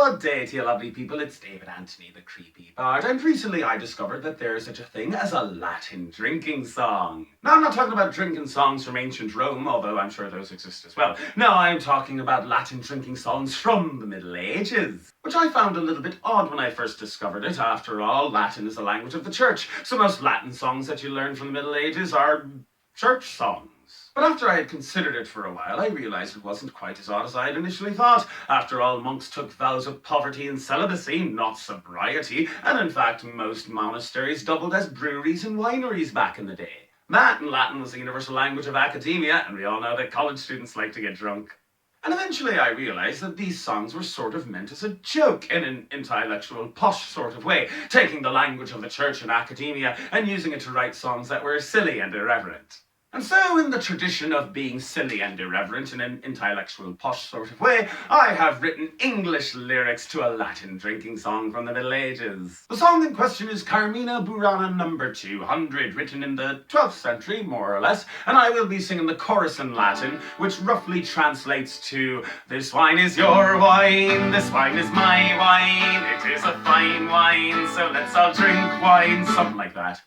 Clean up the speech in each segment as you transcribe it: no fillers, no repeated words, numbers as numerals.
Good day to you lovely people, it's David Anthony the Creepy Bard, and recently I discovered that there is such a thing as a Latin drinking song. Now I'm not talking about drinking songs from ancient Rome, although I'm sure those exist as well. No, I'm talking about Latin drinking songs from the Middle Ages, which I found a little bit odd when I first discovered it. After all, Latin is the language of the church, so most Latin songs that you learn from the Middle Ages are church songs. But after I had considered it for a while, I realised it wasn't quite as odd as I had initially thought. After all, monks took vows of poverty and celibacy, not sobriety, and in fact most monasteries doubled as breweries and wineries back in the day. That and Latin was the universal language of academia, and we all know that college students like to get drunk. And eventually I realised that these songs were sort of meant as a joke, in an intellectual, posh sort of way, taking the language of the church and academia and using it to write songs that were silly and irreverent. And so, in the tradition of being silly and irreverent in an intellectual, posh sort of way, I have written English lyrics to a Latin drinking song from the Middle Ages. The song in question is Carmina, Burana number 200, written in the 12th century, more or less, and I will be singing the chorus in Latin, which roughly translates to, "This wine is your wine, this wine is my wine, it is a fine wine, so let's all drink wine," something like that.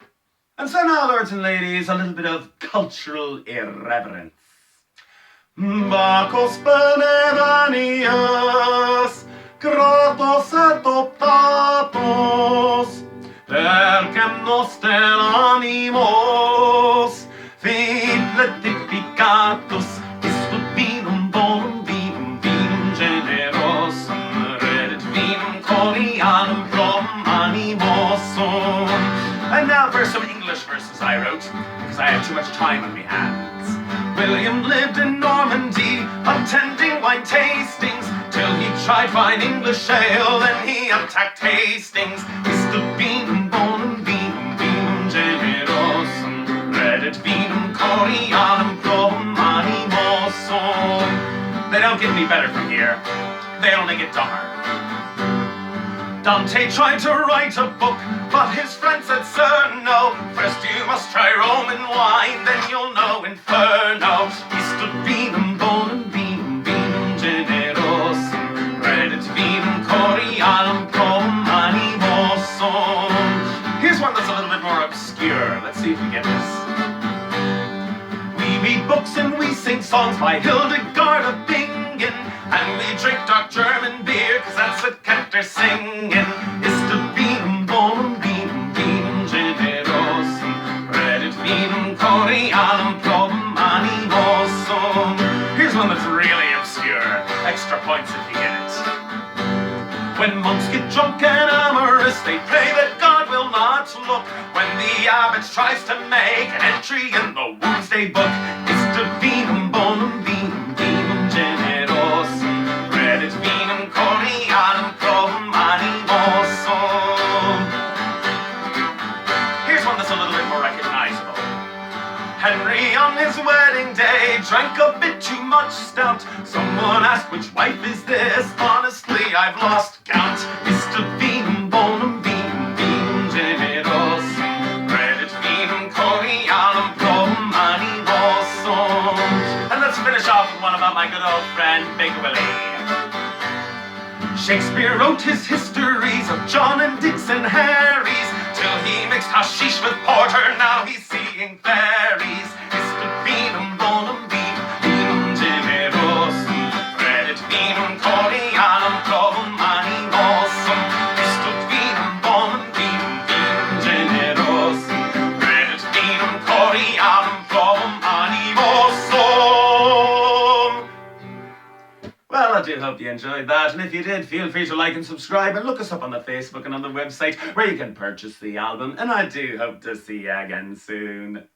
And so now, lords and ladies, a little bit of cultural irreverence. Bacchus Bene Venies, gratos adoptatos, percem noster animos, fit letificatus, istud vinum bonum vinum, vinum generosum, redit vinum conianum prom animosum. And now for some English verses I wrote, because I had too much time on my hands. William lived in Normandy, attending wine tastings, till he tried fine English ale, then he attacked Hastings. Istud vinum bonum vinum, vinum generosum, redit vinum conianum prom animosum. They don't get any better from here, they only get dumber. Dante tried to write a book, but his friend said, "Sir, no. First you must try Roman wine, then you'll know Inferno. Istud vinum bonum vinum, vinum generosum, redit vinum conianum prom animosum." Here's one that's a little bit more obscure. Let's see if we get this. We read books and we sing songs by Hildegard of Bingen, and we drink dark German beer, cause that's what kept her singing. Istud vinum bonum vinum, vinum generosum, redit vinum conianum prom animosum. Here's one that's really obscure. Extra points if you get it. When monks get drunk and amorous, they pray that God will not look. When the abbot tries to make an entry in the Woomsday book, Istud vinum bonum vinum, vinum generosum, redit vinum conianum prom animosum. Here's one that's a little bit more recognizable. Henry on his wedding day drank a bit too much stout. Someone asked, "Which wife is this?" Honestly, I've lost count. Istud vinum bonum vinum, vinum generosum, redit vinum conianum prom animosum. And let's finish off with one about my good old friend Big Willie. Shakespeare wrote his histories of John and Dick's and Harry's, till he mixed hashish with porter, now he's seeing fairies. Istud vinum bonum vinum, vinum generosum, redit vinum conianum prom animosum. Istud vinum bonum vinum, vinum generosum, redit vinum conianum prom animosum. Well, I do hope you enjoyed that, and if you did, feel free to like and subscribe, and look us up on the Facebook and on the website, where you can purchase the album, and I do hope to see you again soon.